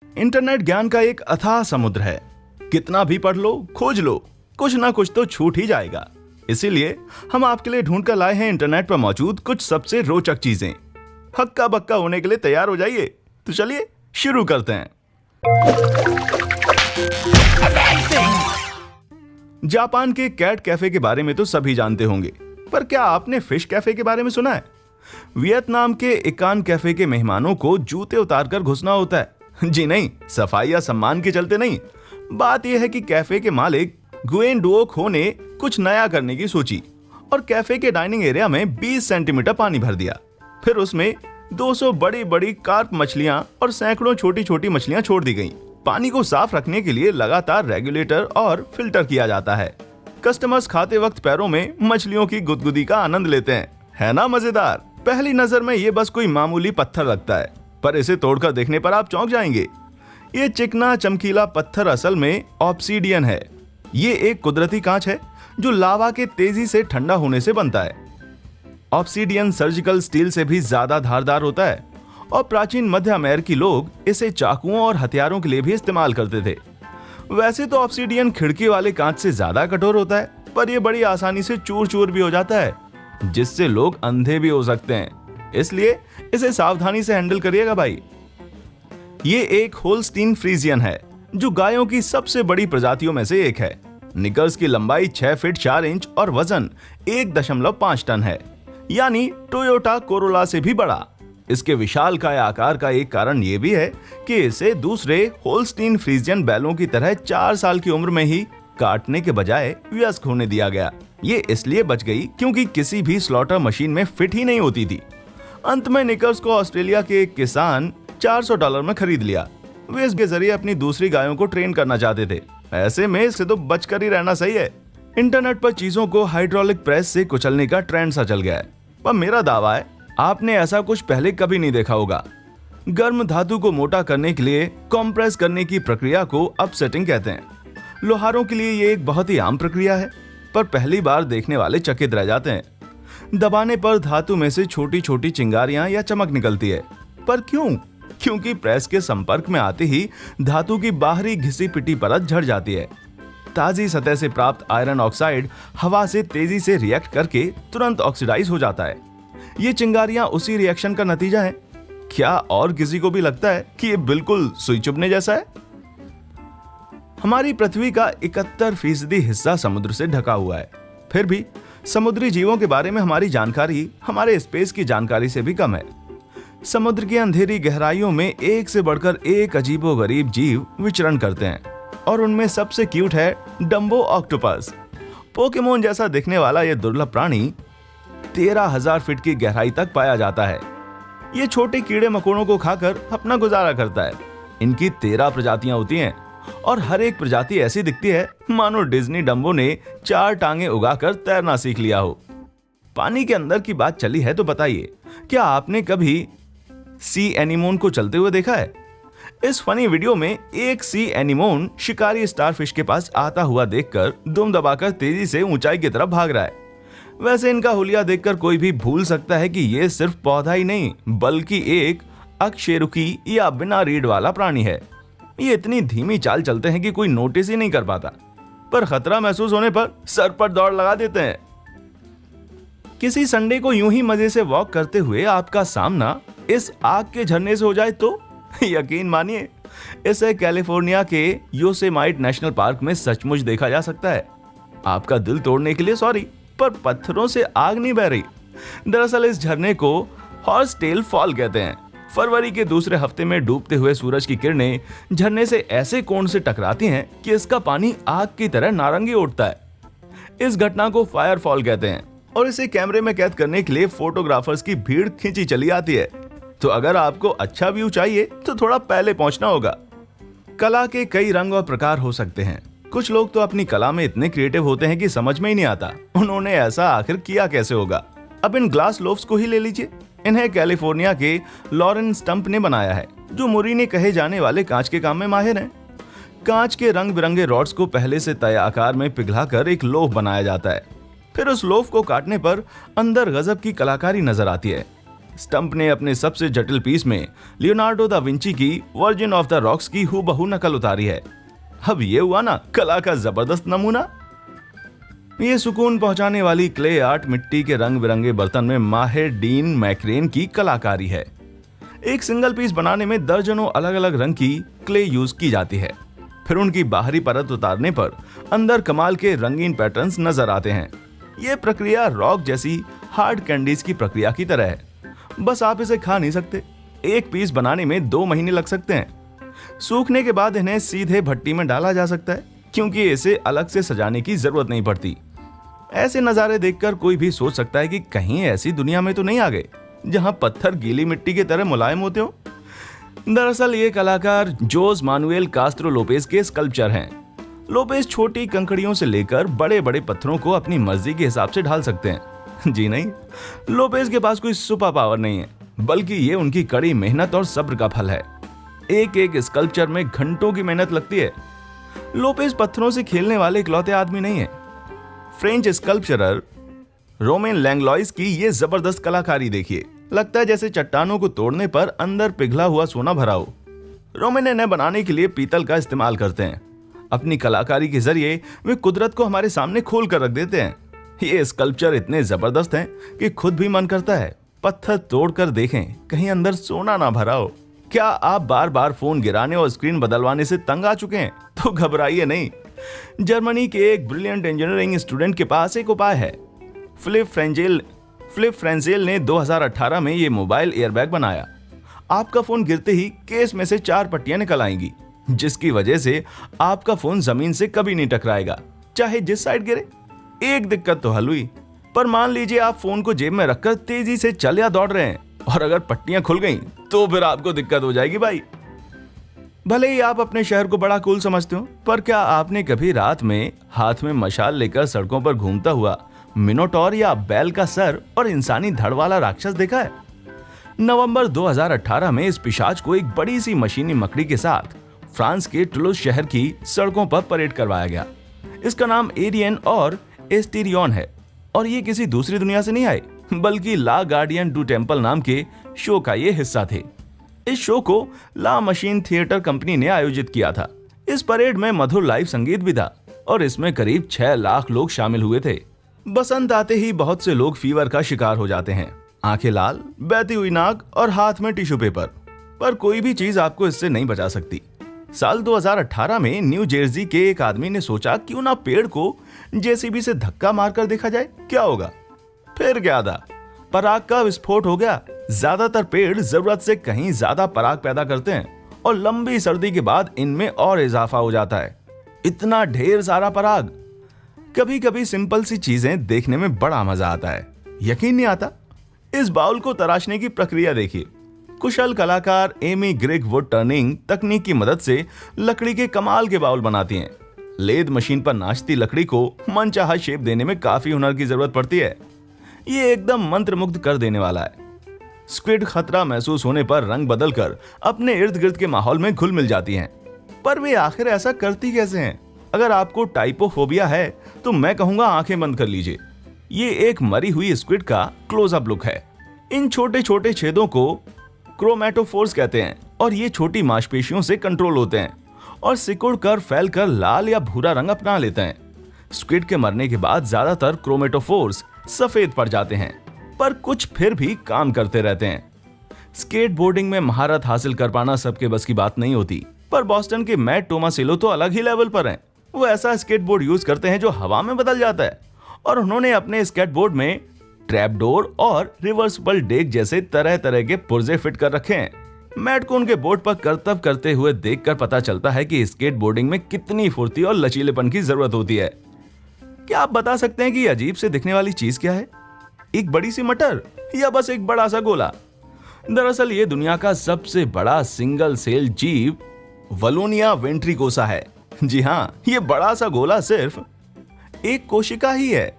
Internet ज्ञान का एक अथाह समुद्र है। कितना भी पढ़ लो, खोज लो, कुछ ना कुछ तो छूट ही जाएगा। इसीलिए हम आपके लिए ढूंढ कर लाए हैं इंटरनेट पर मौजूद कुछ सबसे रोचक चीजें। हक्का बक्का होने के लिए तैयार हो जाइए। तो चलिए शुरू करते हैं। जापान के कैट कैफे के बारे में तो सभी जानते होंगे, पर क्या आपने फिश कैफे के बारे में सुना है? वियतनाम के इकान कैफे के मेहमानों को जूते उतारकर घुसना होता है। जी नहीं, सफाई या सम्मान के चलते नहीं। बात यह है कि कैफे के मालिक गुएन डुओक हो ने कुछ नया करने की सोची और कैफे के डाइनिंग एरिया में 20 सेंटीमीटर पानी भर दिया। फिर उसमें 200 बड़ी बड़ी कार्प मछलियां और सैकड़ों छोटी छोटी मछलियां छोड़ दी गईं। पानी को साफ रखने के लिए लगातार रेगुलेटर और फिल्टर किया जाता है। कस्टमर्स खाते वक्त पैरों में मछलियों की गुदगुदी का आनंद लेते हैं। है ना मजेदार? पहली नजर में ये बस कोई मामूली पत्थर लगता है, पर इसे तोड़कर देखने पर आप चौंक जाएंगे। ये चिकना चमकीला पत्थर असल में ऑब्सीडियन है। ये एक कुदरती कांच है जो लावा के तेजी से ठंडा होने से बनता है। ऑब्सीडियन सर्जिकल स्टील से भी ज्यादा धारदार होता है और प्राचीन मध्य अमेरिकी लोग इसे चाकुओं और हथियारों के लिए भी इस्तेमाल करते थे। वैसे तो ऑब्सीडियन खिड़की वाले कांच से ज्यादा कठोर होता है, पर यह बड़ी आसानी से चूर चूर भी हो जाता है, जिससे लोग अंधे भी हो सकते हैं। इसलिए इसे सावधानी से हैंडल करिएगा भाई। ये एक होल्स्टीन फ्रीजियन है जो गायों की सबसे बड़ी प्रजातियों में से एक है। निकर्स की लंबाई 6 फीट 4 इंच और वजन 1.5 टन है, यानी टोयोटा कोरोला से भी बड़ा। इसके विशालकाय आकार का एक कारण यह भी है कि इसे दूसरे होल्स्टीन फ्रीजियन बैलों की तरह 4 साल की उम्र में ही काटने के बजाय वयस्क होने दिया गया। ये इसलिए बच गई क्योंकि किसी भी स्लॉटर मशीन में फिट ही नहीं होती थी। अंत में निकर्स को ऑस्ट्रेलिया के एक किसान $400 में खरीद लिया। वे इसके जरिए अपनी दूसरी गायों को ट्रेन करना चाहते थे। ऐसे में इससे तो बचकर ही रहना सही है। इंटरनेट पर चीजों को हाइड्रोलिक प्रेस से कुचलने का ट्रेंड सा चल गया है, पर मेरा दावा है आपने ऐसा कुछ पहले कभी नहीं देखा होगा। गर्म धातु को मोटा करने के लिए कंप्रेस करने की प्रक्रिया को अपसेटिंग कहते हैं। लोहारों के लिए ये एक बहुत ही आम प्रक्रिया है, पर पहली बार देखने वाले चकित रह जाते हैं। दबाने पर धातु में से छोटी छोटी चिंगारियां या चमक निकलती है। पर क्यों? क्योंकि प्रेस के संपर्क में आते ही धातु की बाहरी घिसी पिटी परत झड़ जाती है। ताजी सतह से प्राप्त आयरन ऑक्साइड हवा से तेजी से रिएक्ट करके तुरंत ऑक्सीडाइज हो जाता है। ये चिंगारियां उसी रिएक्शन का नतीजा है। क्या और किसी को भी लगता है कि ये बिल्कुल सुई चुभने जैसा है? हमारी पृथ्वी का 71% हिस्सा समुद्र से ढका हुआ है, फिर भी समुद्री जीवों के बारे में हमारी जानकारी हमारे स्पेस की जानकारी से भी कम है। समुद्र की अंधेरी गहराइयों में एक से बढ़कर एक अजीबोगरीब जीव विचरण करते हैं और उनमें सबसे क्यूट है डम्बो ऑक्टोपस। पोकेमोन जैसा दिखने वाला यह दुर्लभ प्राणी 13,000 फीट की गहराई तक पाया जाता है। ये छोटे कीड़े मकोड़ों को खाकर अपना गुजारा करता है। इनकी 13 प्रजातियां होती हैं और हर एक प्रजाति ऐसी दिखती है मानो डिज्नी डम्बो ने 4 टांगे उगाकर तैरना सीख लिया हो। पानी के अंदर की बात चली है तो बताइए, क्या आपने कभी सी एनीमोन को चलते हुए देखा है? इस फनी वीडियो में एक सी एनीमोन शिकारी स्टारफिश के पास आता हुआ देखकर दुम दबाकर तेजी से ऊंचाई की तरफ भाग रहा है। वैसे इनका हुलिया देखकर कोई भी भूल सकता है कि ये सिर्फ पौधा ही नहीं बल्कि एक अकशेरुकी या बिना रीढ़ वाला प्राणी है। ये इतनी धीमी चाल चलते हैं कि कोई नोटिस ही नहीं कर पाता, पर खतरा महसूस होने पर सर पर दौड़ लगा देते हैं। किसी संडे को यूं ही मजे से वॉक करते हुए आपका सामना इस आग के झरने से हो जाए तो यकीन मानिए इसे कैलिफोर्निया के योसेमाइट नेशनल पार्क में सचमुच देखा जा सकता है। आपका दिल तोड़ने के लिए सॉरी, पर पत्थरों से आग नहीं बह रही। दरअसल इस झरने को हॉर्स टेल फॉल कहते हैं। फरवरी के दूसरे हफ्ते में डूबते हुए सूरज की किरणें झरने से ऐसे कोण से टकराती हैं कि इसका पानी आग की तरह नारंगी उठता है। इस घटना को फायर फॉल कहते हैं और इसे कैमरे में कैद करने के लिए फोटोग्राफर्स की भीड़ खींची चली आती है। तो अगर आपको अच्छा व्यू चाहिए तो थोड़ा पहले पहुंचना होगा। कला के कई रंग और प्रकार हो सकते हैं। कुछ लोग तो अपनी कला में इतने क्रिएटिव होते हैं कि समझ में ही नहीं आता उन्होंने ऐसा आखिर किया कैसे होगा। अब इन ग्लास लोफ्स को ही ले लीजिए। इन्हें कैलिफोर्निया के लॉरेन स्टंप ने बनाया है, जो मुरीने कहे जाने वाले कांच के काम में माहिर हैं। कांच के रंग बिरंगे रॉड्स को पहले से तय आकार में पिघलाकर एक लोफ बनाया जाता है। फिर उस लोफ को काटने पर अंदर गजब की कलाकारी नजर आती है। स्टंप ने अपने सबसे जटिल पीस में लियोनार्डो दा विंची की वर्जिन ऑफ द रॉक्स की हूबहू नकल उतारी है। अब ये हुआ ना कला का जबरदस्त नमूना। ये सुकून पहुंचाने वाली क्ले आर्ट मिट्टी के रंग बिरंगे बर्तन में माहिर डीन मैक्रेन की कलाकारी है। एक सिंगल पीस बनाने में दर्जनों अलग अलग रंग की क्ले यूज की जाती है। फिर उनकी बाहरी परत उतारने पर अंदर कमाल के रंगीन पैटर्न्स नजर आते हैं। ये प्रक्रिया रॉक जैसी हार्ड कैंडीज की प्रक्रिया की तरह है, बस आप इसे खा नहीं सकते। एक पीस बनाने में 2 महीने लग सकते हैं। सूखने के बाद इन्हें सीधे भट्टी में डाला जा सकता है, क्योंकि इसे अलग से सजाने की जरूरत नहीं पड़ती। ऐसे नजारे देखकर कोई भी सोच सकता है कि कहीं ऐसी दुनिया में तो नहीं आ गए जहां पत्थर गीली मिट्टी की तरह मुलायम होते हो। दरअसल ये कलाकार जोस मानुएल कास्त्रो लोपेज के स्कल्पचर हैं। लोपेज छोटी कंकड़ियों से लेकर बड़े बड़े पत्थरों को अपनी मर्जी के हिसाब से ढाल सकते हैं। जी नहीं, लोपेज के पास कोई सुपर पावर नहीं है, बल्कि ये उनकी कड़ी मेहनत और सब्र का फल है। एक एक स्कल्पचर में घंटों की मेहनत लगती है। लोपेज पत्थरों से खेलने वाले इकलौते आदमी नहीं है। फ्रेंच स्कल्पचरर रोमेन लैंगलॉइस की ये जबरदस्त कलाकारी देखिए, लगता है जैसे चट्टानों को तोड़ने पर अंदर पिघला हुआ सोना भरा हो। रोमेन इन्हें बनाने के लिए पीतल का इस्तेमाल करते हैं। अपनी कलाकारी के जरिए वे कुदरत को हमारे सामने खोल कर रख देते हैं। ये स्कल्पचर इतने जबरदस्त हैं कि खुद भी मन करता है पत्थर तोड़कर देखें, कहीं अंदर सोना ना भरा हो। क्या आप बार बार फोन गिराने और स्क्रीन बदलवाने से तंग आ चुके हैं? तो घबराइए नहीं। जर्मनी के एक ब्रिलियंट इंजीनियरिंग स्टूडेंट के पास एक उपाय है। फिलिप फ्रेंजेल ने 2018 में ये मोबाइल एयरबैग बनाया। आपका फोन गिरते ही केस में से 4 पट्टियां निकल आएंगी, जिसकी वजह से आपका फोन जमीन से कभी नहीं टकराएगा, चाहे जिस साइड गिरे। एक दिक्कत तो हल हुई, पर मान लीजिए आप फोन को जेब में रखकर तेजी से चल या दौड़ रहे हैं और अगर पट्टियां खुल गईं, तो फिर आपको दिक्कत हो जाएगी भाई। भले ही आप अपने शहर को बड़ा कूल समझते हो, पर क्या आपने कभी रात में हाथ में मशाल लेकर सड़कों पर घूमता हुआ मिनोटॉर या बैल का सर और इंसानी धड़ वाला राक्षस देखा है? नवंबर 2018 में इस पिशाच को एक बड़ी सी मशीनी मकड़ी के साथ फ्रांस के टुलूज शहर की सड़कों पर परेड करवाया गया। इसका नाम एरियन और एस्टीरियन है और ये किसी दूसरी दुनिया से नहीं आए, बल्कि ला गार्डियन डू टेम्पल नाम के शो का ये हिस्सा थे। इस शो को ला मशीन थिएटर कंपनी ने आयोजित किया था। इस परेड में मधुर लाइव संगीत भी था और इसमें करीब 6 लाख लोग शामिल हुए थे। बसंत आते ही बहुत से लोग फीवर का शिकार हो जाते हैं, आंखें लाल, बहती हुई नाक और हाथ में टिश्यू पेपर, पर कोई भी चीज आपको इससे नहीं बचा सकती। साल 2018 में न्यू जर्सी के एक आदमी ने सोचा क्यों ना पेड़ को जेसीबी से धक्का मारकर देखा जाए क्या होगा। फिर क्या था, पराग का विस्फोट हो गया। ज्यादातर पेड़ जरूरत से कहीं ज्यादा पराग पैदा करते हैं और लंबी सर्दी के बाद इनमें और इजाफा हो जाता है। इतना ढेर सारा पराग। कभी कभी सिंपल सी चीजें देखने में बड़ा मजा आता है, यकीन नहीं आता। इस बाउल को तराशने की प्रक्रिया देखिए। कुशल कलाकार एमी ग्रेग वुड टर्निंग तकनीक की मदद से लकड़ी के कमाल के बाउल बनाती हैं। लेद मशीन पर नाचती लकड़ी को मनचाहा शेप देने में काफी हुनर की जरूरत पड़ती है। ये एकदम मंत्रमुग्ध कर देने वाला है। स्क्विड खतरा महसूस होने पर रंग बदलकर अपने इर्द गिर्द के माहौल में घुल मिल जाती हैं। पर वे आखिर ऐसा करती कैसे हैं? अगर आपको टाइपोफोबिया है तो मैं कहूंगा आंखें बंद कर लीजिए। ये एक मरी हुई स्क्विड का क्लोजअप लुक है। इन छोटे छोटे छेदों को क्रोमैटोफोर्स कहते हैं और ये छोटी मांसपेशियों से कंट्रोल होते हैं और सिकुड़ कर फैल कर लाल या भूरा रंग अपना लेते हैं। स्क्विड के मरने के बाद ज्यादातर क्रोमैटोफोर्स सफेद पड़ जाते हैं, पर कुछ फिर भी काम करते रहते हैं। स्केटबोर्डिंग में महारत हासिल कर पाना सबके बस की बात नहीं होती, पर बॉस्टन के मैट टोमासेलो तो अलग ही लेवल पर हैं। वो ऐसा स्केटबोर्ड यूज करते हैं जो हवा में बदल जाता है और उन्होंने अपने स्केटबोर्ड में ट्रैपडोर और रिवर्सिबल डेक जैसे तरह तरह के पुर्जे फिट कर रखे हैं। मैट को उनके बोर्ड पर करतब करते हुए देखकर पता चलता है कि स्केटबोर्डिंग में कितनी फुर्ती और लचीलेपन की जरूरत होती है। क्या आप बता सकते हैं कि अजीब से दिखने वाली चीज क्या है? एक बड़ी सी मटर या बस एक बड़ा सा गोला? दरअसल ये दुनिया का सबसे बड़ा सिंगल सेल जीव वलोनिया वेंट्रिकोसा है। जी हाँ, ये बड़ा सा गोला सिर्फ एक कोशिका ही है।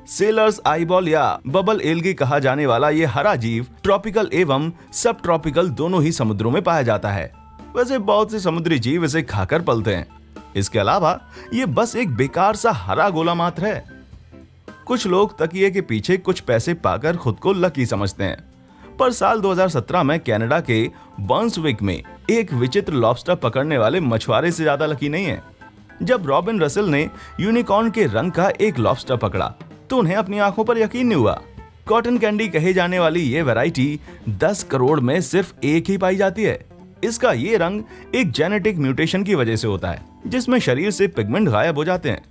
सेलर्स आईबॉल या बबल एल्गी कहा जाने वाला ये हरा जीव ट्रॉपिकल एवं सब ट्रॉपिकल दोनों ही समुद्रों में पाया जाता है। वैसे बहुत से समुद्री जीव इसे खाकर पलते हैं। इसके अलावा ये बस एक बेकार सा हरा गोला मात्र है। कुछ लोग तकिए के पीछे कुछ पैसे पाकर खुद को लकी समझते हैं, पर साल 2017 में कनाडा के बर्न्सविक में एक विचित्र लॉबस्टर पकड़ने वाले मछुआरे से ज्यादा लकी नहीं है। जब रॉबिन रसेल ने यूनिकॉर्न के रंग का एक लॉबस्टर पकड़ा तो उन्हें अपनी आंखों पर यकीन नहीं हुआ। कॉटन कैंडी कहे जाने वाली ये वैरायटी 10 करोड़ में सिर्फ एक ही पाई जाती है। इसका ये रंग एक जेनेटिक म्यूटेशन की वजह से होता है, जिसमें शरीर से पिगमेंट गायब हो जाते हैं।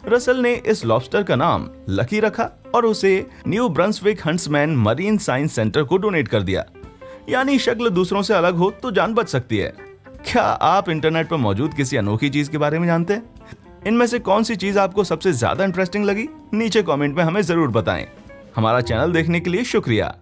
रसेल ने इस लॉबस्टर का नाम लकी रखा और उसे new Brunswick huntsman marine science centre को डोनेट कर दिया। यानी शक्ल दूसरों से अलग हो तो जान बच सकती है। क्या आप इंटरनेट पर मौजूद किसी अनोखी चीज के बारे में जानते हैं? इनमें से कौन सी चीज आपको सबसे ज्यादा इंटरेस्टिंग लगी? नीचे कमेंट में हमें जरूर बताएं। हमारा चैनल देखने के लिए शुक्रिया।